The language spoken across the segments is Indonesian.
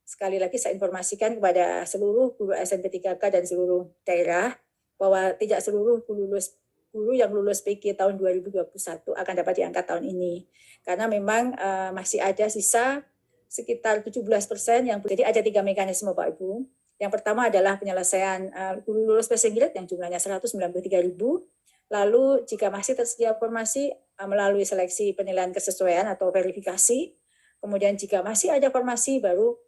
sekali lagi saya informasikan kepada seluruh guru ASN P3K dan seluruh daerah bahwa tidak seluruh guru yang lulus PG tahun 2021 akan dapat diangkat tahun ini. Karena memang masih ada sisa sekitar 17% yang jadi ada 3 mekanisme Pak Ibu. Yang pertama adalah penyelesaian guru lulus passing grade yang jumlahnya 193.000. Lalu jika masih tersedia formasi melalui seleksi penilaian kesesuaian atau verifikasi. Kemudian jika masih ada formasi baru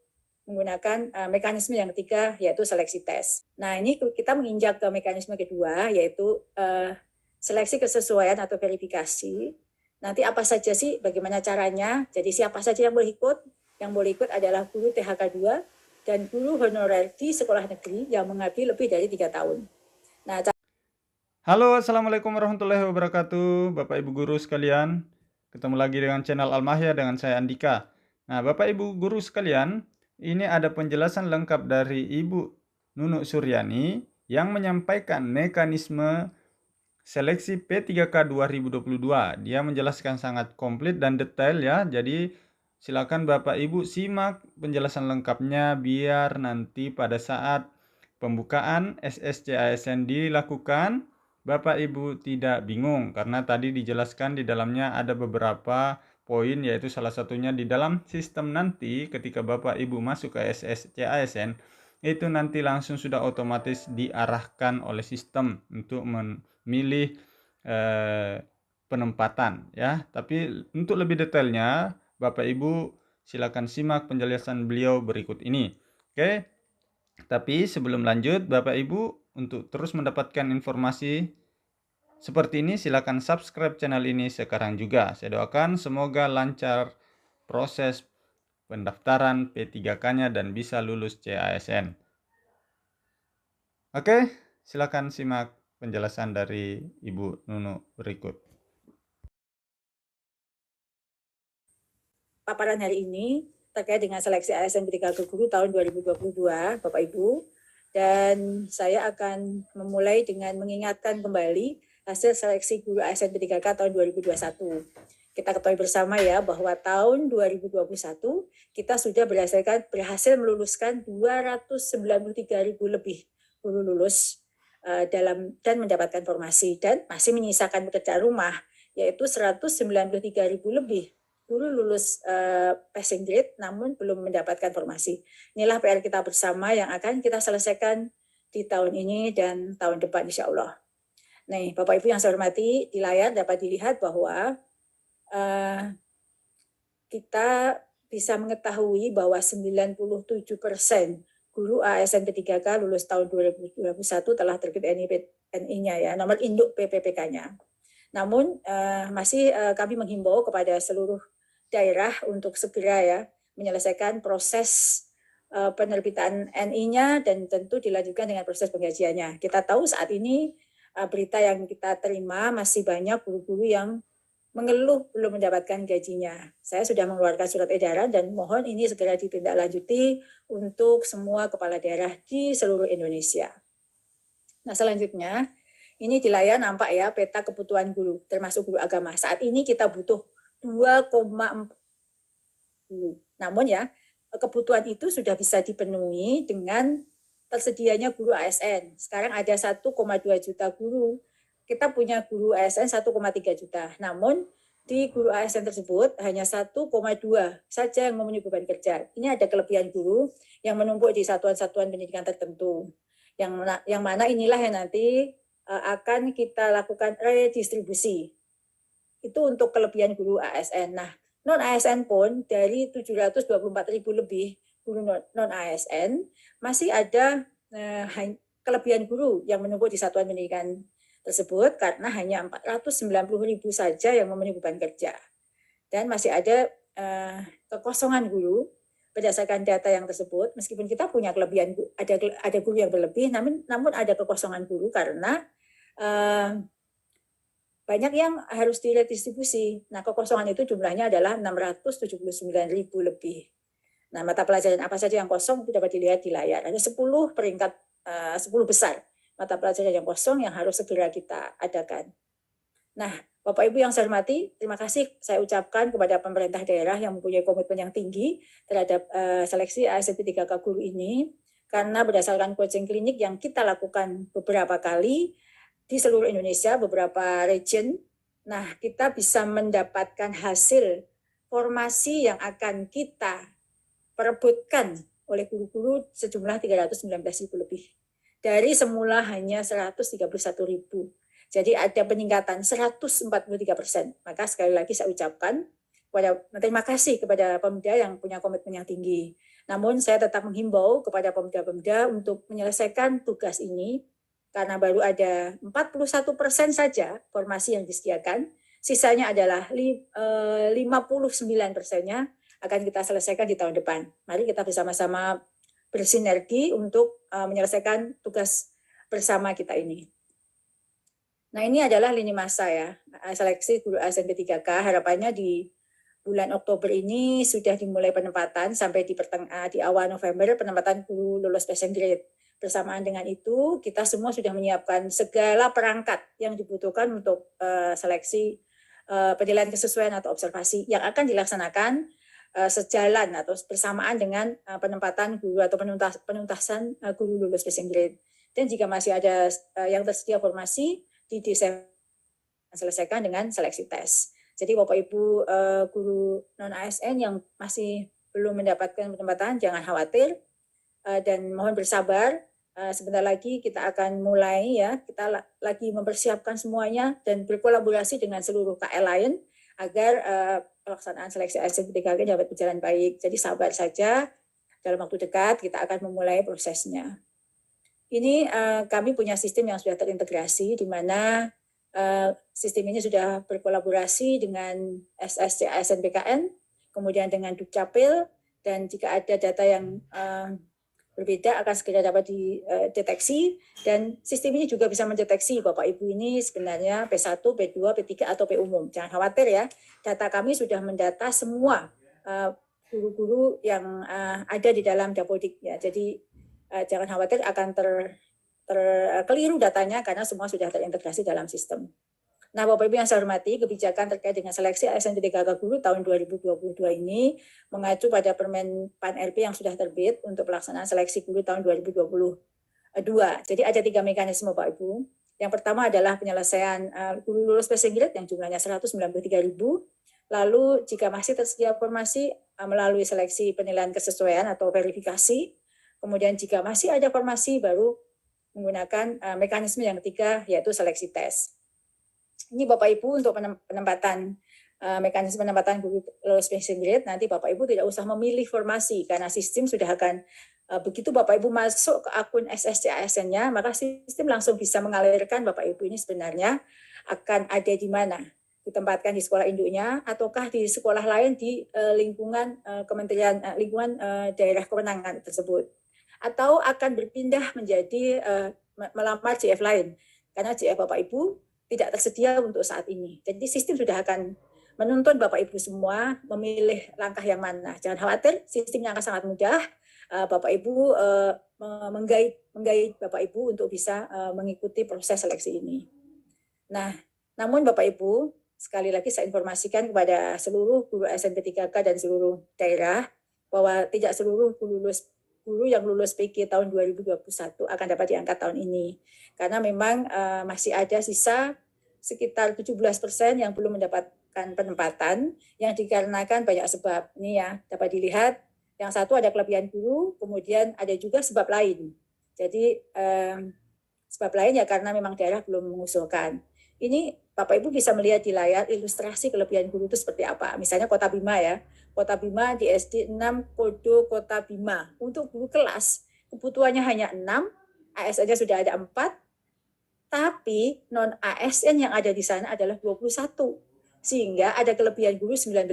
menggunakan mekanisme yang ketiga yaitu seleksi tes. Nah ini kita menginjak ke mekanisme kedua yaitu seleksi kesesuaian atau verifikasi. Nanti apa saja sih, bagaimana caranya, jadi siapa saja yang boleh ikut? Yang boleh ikut adalah guru THK 2 dan guru honorer di sekolah negeri yang mengabdi lebih dari 3 tahun. Nah, Halo, Assalamualaikum warahmatullahi wabarakatuh, Bapak Ibu Guru sekalian. Ketemu lagi dengan channel Almahya dengan saya Andika. Nah, Bapak Ibu Guru sekalian, ini ada penjelasan lengkap dari Ibu Nunuk Suryani yang menyampaikan mekanisme seleksi P3K 2022. Dia menjelaskan sangat komplit dan detail ya. Jadi silakan Bapak Ibu simak penjelasan lengkapnya biar nanti pada saat pembukaan SSCASN dilakukan Bapak Ibu tidak bingung karena tadi dijelaskan di dalamnya ada beberapa poin yaitu salah satunya di dalam sistem nanti ketika Bapak Ibu masuk ke SSCASN itu nanti langsung sudah otomatis diarahkan oleh sistem untuk memilih penempatan ya. Tapi untuk lebih detailnya Bapak Ibu silakan simak penjelasan beliau berikut ini. Oke. Tapi sebelum lanjut Bapak Ibu untuk terus mendapatkan informasi seperti ini silakan subscribe channel ini sekarang juga. Saya doakan semoga lancar proses pendaftaran P3K-nya dan bisa lulus CASN. Oke, silakan simak penjelasan dari Ibu Nunu berikut. Paparan hari ini terkait dengan seleksi ASN P3K Guru tahun 2022, Bapak Ibu. Dan saya akan memulai dengan mengingatkan kembali hasil seleksi guru ASN P3K tahun 2021. Kita ketahui bersama ya bahwa tahun 2021 kita sudah berhasil meluluskan 293.000 lebih guru lulus dan mendapatkan formasi dan masih menyisakan pekerjaan rumah yaitu 193.000 lebih guru lulus passing grade namun belum mendapatkan formasi. Inilah PR kita bersama yang akan kita selesaikan di tahun ini dan tahun depan insya Allah. Nih Bapak Ibu yang saya hormati, di layar dapat dilihat bahwa kita bisa mengetahui bahwa 97% guru ASN P3K lulus tahun 2021 telah terbit NI-nya ya, nomor induk PPPK-nya. Namun masih kami menghimbau kepada seluruh daerah untuk segera ya menyelesaikan proses penerbitan NI-nya dan tentu dilanjutkan dengan proses penggajiannya. Kita tahu saat ini berita yang kita terima masih banyak guru-guru yang mengeluh belum mendapatkan gajinya. Saya sudah mengeluarkan surat edaran dan mohon ini segera ditindaklanjuti untuk semua kepala daerah di seluruh Indonesia. Nah selanjutnya, ini di layar nampak ya peta kebutuhan guru, termasuk guru agama. Saat ini kita butuh 2,4 guru. Namun ya, kebutuhan itu sudah bisa dipenuhi dengan tersedianya guru ASN. Sekarang ada 1,2 juta guru. Kita punya guru ASN 1,3 juta. Namun di guru ASN tersebut hanya 1,2 saja yang memenuhi beban kerja. Ini ada kelebihan guru yang menumpuk di satuan-satuan pendidikan tertentu. Yang mana inilah yang nanti akan kita lakukan redistribusi. Itu untuk kelebihan guru ASN. Nah, non-ASN pun dari 724.000 lebih guru non-ASN masih ada kelebihan guru yang menumpuk di satuan pendidikan tersebut karena hanya 490.000 saja yang memenuhi beban kerja. Dan masih ada kekosongan guru berdasarkan data yang tersebut, meskipun kita punya kelebihan, ada guru yang berlebih, namun ada kekosongan guru karena banyak yang harus diredistribusi. Nah, kekosongan itu jumlahnya adalah 679.000 lebih. Nah, mata pelajaran apa saja yang kosong itu dapat dilihat di layar. Ada 10 peringkat 10 besar mata pelajaran yang kosong yang harus segera kita adakan. Nah, Bapak Ibu yang saya hormati, terima kasih saya ucapkan kepada pemerintah daerah yang mempunyai komitmen yang tinggi terhadap seleksi ASN P3K guru ini, karena berdasarkan coaching klinik yang kita lakukan beberapa kali di seluruh Indonesia, beberapa region, nah kita bisa mendapatkan hasil formasi yang akan kita perebutkan oleh guru-guru sejumlah 319.000 lebih. Dari semula hanya 131.000. Jadi ada peningkatan 143%. Maka sekali lagi saya ucapkan terima kasih kepada Pemda yang punya komitmen yang tinggi. Namun saya tetap menghimbau kepada Pemda-Pemda untuk menyelesaikan tugas ini karena baru ada 41% saja formasi yang disediakan. Sisanya adalah 59%-nya akan kita selesaikan di tahun depan. Mari kita bersama-sama bersinergi untuk menyelesaikan tugas bersama kita ini. Nah, ini adalah lini masa ya, seleksi guru ASN P3K. Harapannya di bulan Oktober ini sudah dimulai penempatan sampai di awal November penempatan guru lulus passing grade. Bersamaan dengan itu, kita semua sudah menyiapkan segala perangkat yang dibutuhkan untuk seleksi penilaian kesesuaian atau observasi yang akan dilaksanakan sejalan atau bersamaan dengan penempatan guru atau penuntasan guru lulus passing grade. Dan jika masih ada yang tersedia formasi, diselesaikan dengan seleksi tes. Jadi Bapak Ibu guru non ASN yang masih belum mendapatkan penempatan jangan khawatir dan mohon bersabar. Sebentar lagi kita akan mulai ya, kita lagi mempersiapkan semuanya dan berkolaborasi dengan seluruh KL lain agar pelaksanaan seleksi ASN P3K dapat berjalan baik. Jadi sabar saja, dalam waktu dekat kita akan memulai prosesnya. Ini kami punya sistem yang sudah terintegrasi, di mana sistem ini sudah berkolaborasi dengan SSC ASN PKN, kemudian dengan Dukcapil, dan jika ada data yang berbeda akan segera dapat dideteksi, dan sistem ini juga bisa mendeteksi Bapak Ibu ini sebenarnya P1, P2, P3, atau P umum. Jangan khawatir ya, data kami sudah mendata semua guru-guru yang ada di dalam Dapodik ya. Jadi jangan khawatir akan keliru datanya karena semua sudah terintegrasi dalam sistem. Nah, Bapak Ibu yang saya hormati, kebijakan terkait dengan seleksi ASN P3K guru tahun 2022 ini mengacu pada Permen PAN RB yang sudah terbit untuk pelaksanaan seleksi guru tahun 2022. Jadi ada 3 mekanisme Bapak Ibu. Yang pertama adalah penyelesaian guru lulus passing grade yang jumlahnya 193.000. Lalu jika masih tersedia formasi melalui seleksi penilaian kesesuaian atau verifikasi. Kemudian jika masih ada formasi baru menggunakan mekanisme yang ketiga yaitu seleksi tes. Ini Bapak Ibu untuk penempatan mekanisme penempatan guru lulus passing grade, nanti Bapak Ibu tidak usah memilih formasi karena sistem sudah akan begitu Bapak Ibu masuk ke akun SSC ASN-nya, maka sistem langsung bisa mengalirkan Bapak Ibu ini sebenarnya akan ada di mana, ditempatkan di sekolah induknya ataukah di sekolah lain di lingkungan Kementerian lingkungan daerah kewenangan tersebut, atau akan berpindah menjadi melamar JF lain karena JF Bapak Ibu tidak tersedia untuk saat ini. Jadi sistem sudah akan menuntun Bapak Ibu semua memilih langkah yang mana. Jangan khawatir, sistemnya akan sangat mudah. Bapak Ibu menggait Bapak Ibu untuk bisa mengikuti proses seleksi ini. Nah, namun Bapak Ibu, sekali lagi saya informasikan kepada seluruh guru ASN P3K dan seluruh daerah bahwa tidak seluruh guru yang lulus PG tahun 2021 akan dapat diangkat tahun ini. Karena memang masih ada sisa sekitar 17% yang belum mendapatkan penempatan yang dikarenakan banyak sebab. Ini ya, dapat dilihat yang satu ada kelebihan guru, kemudian ada juga sebab lain. Jadi sebab lain ya karena memang daerah belum mengusulkan. Ini Bapak Ibu bisa melihat di layar ilustrasi kelebihan guru itu seperti apa. Misalnya Kota Bima ya. Kota Bima di SD 6 Kodo Kota Bima. Untuk guru kelas kebutuhannya hanya 6, ASN-nya sudah ada 4, tapi non ASN yang ada di sana adalah 21. Sehingga ada kelebihan guru 19.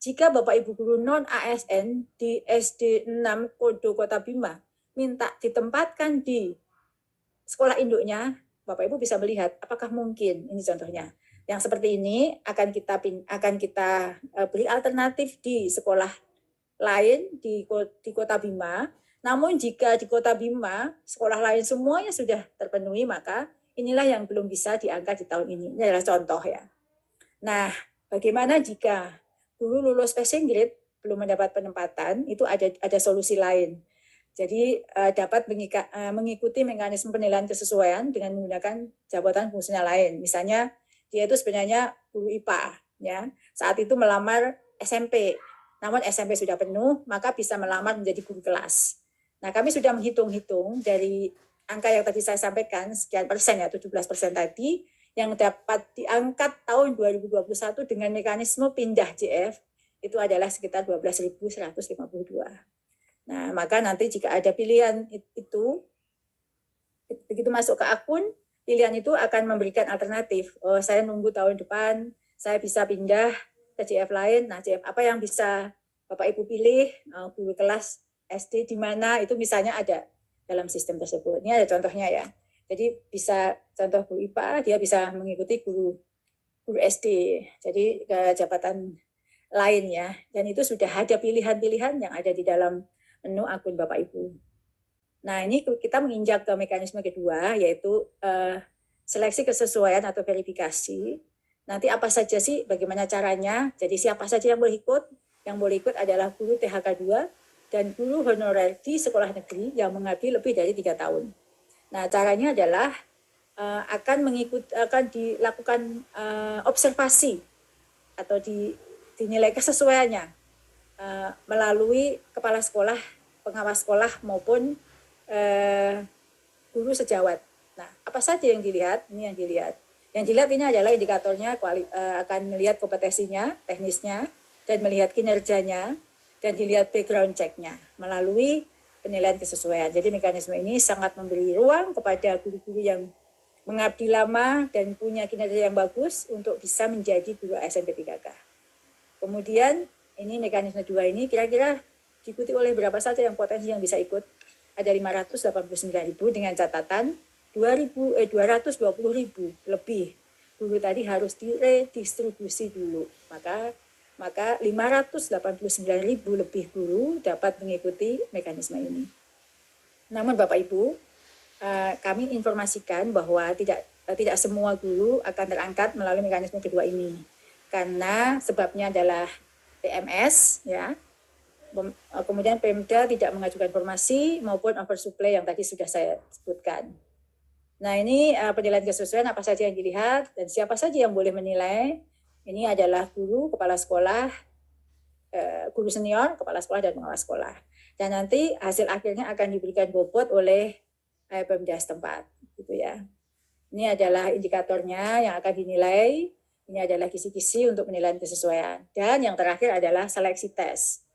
Jika Bapak Ibu guru non ASN di SD 6 Kodo Kota Bima minta ditempatkan di sekolah induknya, Bapak Ibu bisa melihat apakah mungkin, ini contohnya. Yang seperti ini akan kita beri alternatif di sekolah lain di Kota Bima. Namun jika di Kota Bima sekolah lain semuanya sudah terpenuhi, maka inilah yang belum bisa diangkat di tahun ini. Ini adalah contoh ya. Nah, bagaimana jika guru lulus passing grade belum mendapat penempatan? Itu ada solusi lain. Jadi dapat mengikuti mekanisme penilaian kesesuaian dengan menggunakan jabatan fungsional lain. Misalnya dia itu sebenarnya guru IPA, ya. Saat itu melamar SMP, namun SMP sudah penuh, maka bisa melamar menjadi guru kelas. Nah, kami sudah menghitung-hitung dari angka yang tadi saya sampaikan, sekian persen ya, 17% tadi, yang dapat diangkat tahun 2021 dengan mekanisme pindah JF, itu adalah sekitar 12.152. Nah, maka nanti jika ada pilihan itu, begitu masuk ke akun, pilihan itu akan memberikan alternatif. Oh, saya nunggu tahun depan, saya bisa pindah ke JF lain. Nah, JF apa yang bisa Bapak Ibu pilih? Guru kelas SD di mana, itu misalnya ada dalam sistem tersebut. Ini ada contohnya ya. Jadi bisa contoh guru IPA, dia bisa mengikuti guru SD. Jadi ke jabatan lain ya. Dan itu sudah ada pilihan-pilihan yang ada di dalam menu akun Bapak Ibu. Nah, ini kita menginjak ke mekanisme kedua, yaitu seleksi kesesuaian atau verifikasi. Nanti apa saja sih, bagaimana caranya? Jadi siapa saja yang boleh ikut? Yang boleh ikut adalah guru THK 2 dan guru honorer di sekolah negeri yang mengabdi lebih dari 3 tahun. Nah, caranya adalah akan dilakukan observasi atau dinilai kesesuaiannya melalui kepala sekolah, pengawas sekolah maupun guru sejawat. Nah, apa saja yang dilihat? Ini yang dilihat. Yang dilihat ini adalah indikatornya, akan melihat kompetensinya, teknisnya, dan melihat kinerjanya, dan dilihat background check-nya melalui penilaian kesesuaian. Jadi mekanisme ini sangat memberi ruang kepada guru-guru yang mengabdi lama dan punya kinerja yang bagus untuk bisa menjadi guru SMP 3K. Kemudian ini mekanisme 2 ini kira-kira diikuti oleh berapa saja yang potensi yang bisa ikut. Ada 589.000 dengan catatan 220.000 lebih guru tadi harus diredistribusi dulu. Maka 589.000 lebih guru dapat mengikuti mekanisme ini. Namun Bapak Ibu, kami informasikan bahwa tidak semua guru akan terangkat melalui mekanisme kedua ini. Karena sebabnya adalah PMS, ya. Kemudian Pemda tidak mengajukan informasi maupun oversupply yang tadi sudah saya sebutkan. Nah, ini penilaian kesesuaian apa saja yang dilihat dan siapa saja yang boleh menilai. Ini adalah guru, kepala sekolah, guru senior, kepala sekolah, dan pengawas sekolah. Dan nanti hasil akhirnya akan diberikan bobot oleh Pemda setempat, gitu ya. Ini adalah indikatornya yang akan dinilai. Ini adalah kisi-kisi untuk penilaian kesesuaian. Dan yang terakhir adalah seleksi tes.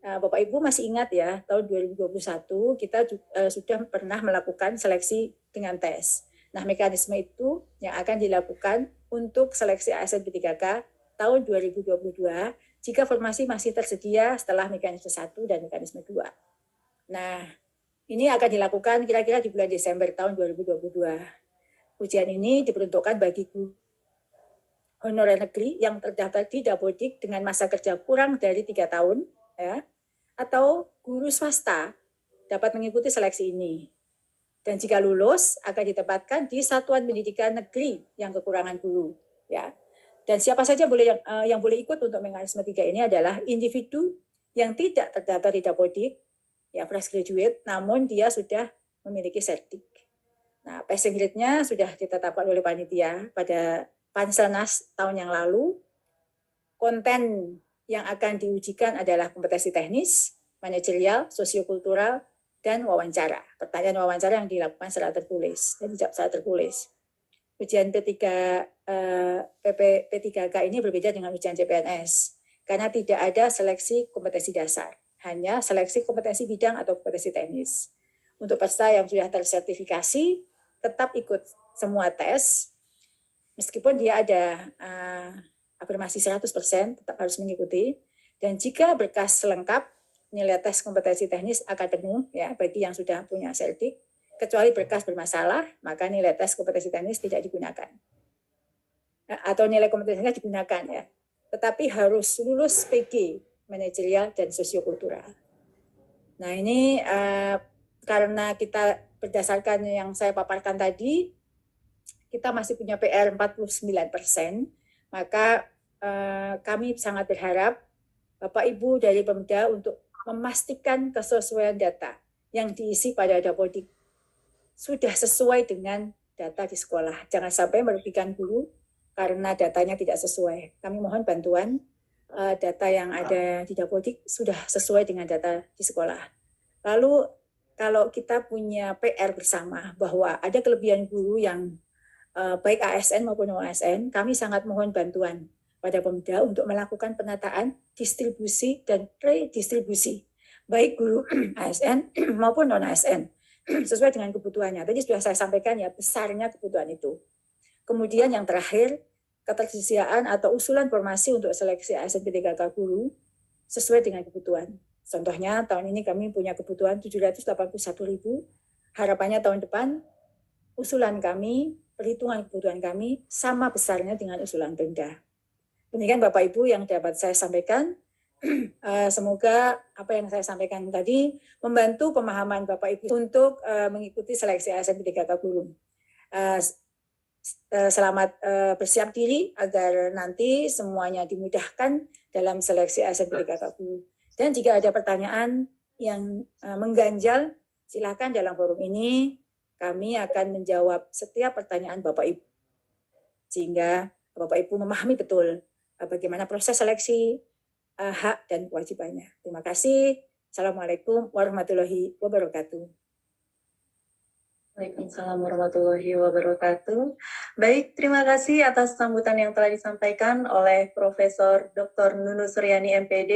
Bapak Ibu masih ingat ya, tahun 2021 kita sudah pernah melakukan seleksi dengan tes. Nah, mekanisme itu yang akan dilakukan untuk seleksi ASN P3K tahun 2022 jika formasi masih tersedia setelah mekanisme 1 dan mekanisme 2. Nah, ini akan dilakukan kira-kira di bulan Desember tahun 2022. Ujian ini diperuntukkan bagi guru honorer negeri yang terdaftar di Dapodik dengan masa kerja kurang dari 3 tahun, ya, atau guru swasta dapat mengikuti seleksi ini. Dan jika lulus akan ditempatkan di satuan pendidikan negeri yang kekurangan guru, ya. Dan siapa saja yang boleh ikut untuk mekanisme 3 ini adalah individu yang tidak terdaftar di Dapodik, ya, fresh graduate, namun dia sudah memiliki sertik. Nah, passing grade-nya sudah ditetapkan oleh panitia pada Panselnas tahun yang lalu. Konten yang akan diujikan adalah kompetensi teknis, manajerial, sosiokultural, dan wawancara. Pertanyaan wawancara yang dilakukan secara tertulis dan dijawab secara tertulis. Ujian P3K ini berbeda dengan ujian CPNS karena tidak ada seleksi kompetensi dasar, hanya seleksi kompetensi bidang atau kompetensi teknis. Untuk peserta yang sudah tersertifikasi tetap ikut semua tes, meskipun dia ada afirmasi 100% tetap harus mengikuti. Dan jika berkas lengkap, nilai tes kompetensi teknis akan penuh ya bagi yang sudah punya sertik. Kecuali berkas bermasalah, maka nilai tes kompetensi teknis tidak digunakan. Atau nilai kompetensinya digunakan ya. Tetapi harus lulus PG, manajerial dan sosiokultural. Nah, ini karena kita berdasarkan yang saya paparkan tadi, kita masih punya PR 49%, Maka kami sangat berharap Bapak Ibu dari Pemda untuk memastikan kesesuaian data yang diisi pada Dapodik sudah sesuai dengan data di sekolah. Jangan sampai merugikan guru karena datanya tidak sesuai. Kami mohon bantuan data yang ada di Dapodik sudah sesuai dengan data di sekolah. Lalu kalau kita punya PR bersama bahwa ada kelebihan guru yang baik ASN maupun non-ASN, kami sangat mohon bantuan pada Pemda untuk melakukan penataan, distribusi, dan redistribusi, baik guru ASN maupun non-ASN, sesuai dengan kebutuhannya. Tadi sudah saya sampaikan ya, besarnya kebutuhan itu. Kemudian yang terakhir, ketersediaan atau usulan formasi untuk seleksi ASN P3K guru sesuai dengan kebutuhan. Contohnya, tahun ini kami punya kebutuhan 781.000, harapannya tahun depan usulan kami, perhitungan kebutuhan kami sama besarnya dengan usulan Pemda. Demikian Bapak Ibu yang dapat saya sampaikan. Semoga apa yang saya sampaikan tadi membantu pemahaman Bapak Ibu untuk mengikuti seleksi ASN P3K guru. Selamat bersiap diri agar nanti semuanya dimudahkan dalam seleksi ASN P3K guru. Dan jika ada pertanyaan yang mengganjal, silakan dalam forum ini kami akan menjawab setiap pertanyaan Bapak Ibu. Sehingga Bapak Ibu memahami betul bagaimana proses seleksi, hak dan kewajibannya. Terima kasih. Assalamualaikum warahmatullahi wabarakatuh. Waalaikumsalam warahmatullahi wabarakatuh. Baik, terima kasih atas sambutan yang telah disampaikan oleh Profesor Dr. Nunung Suryani MPD.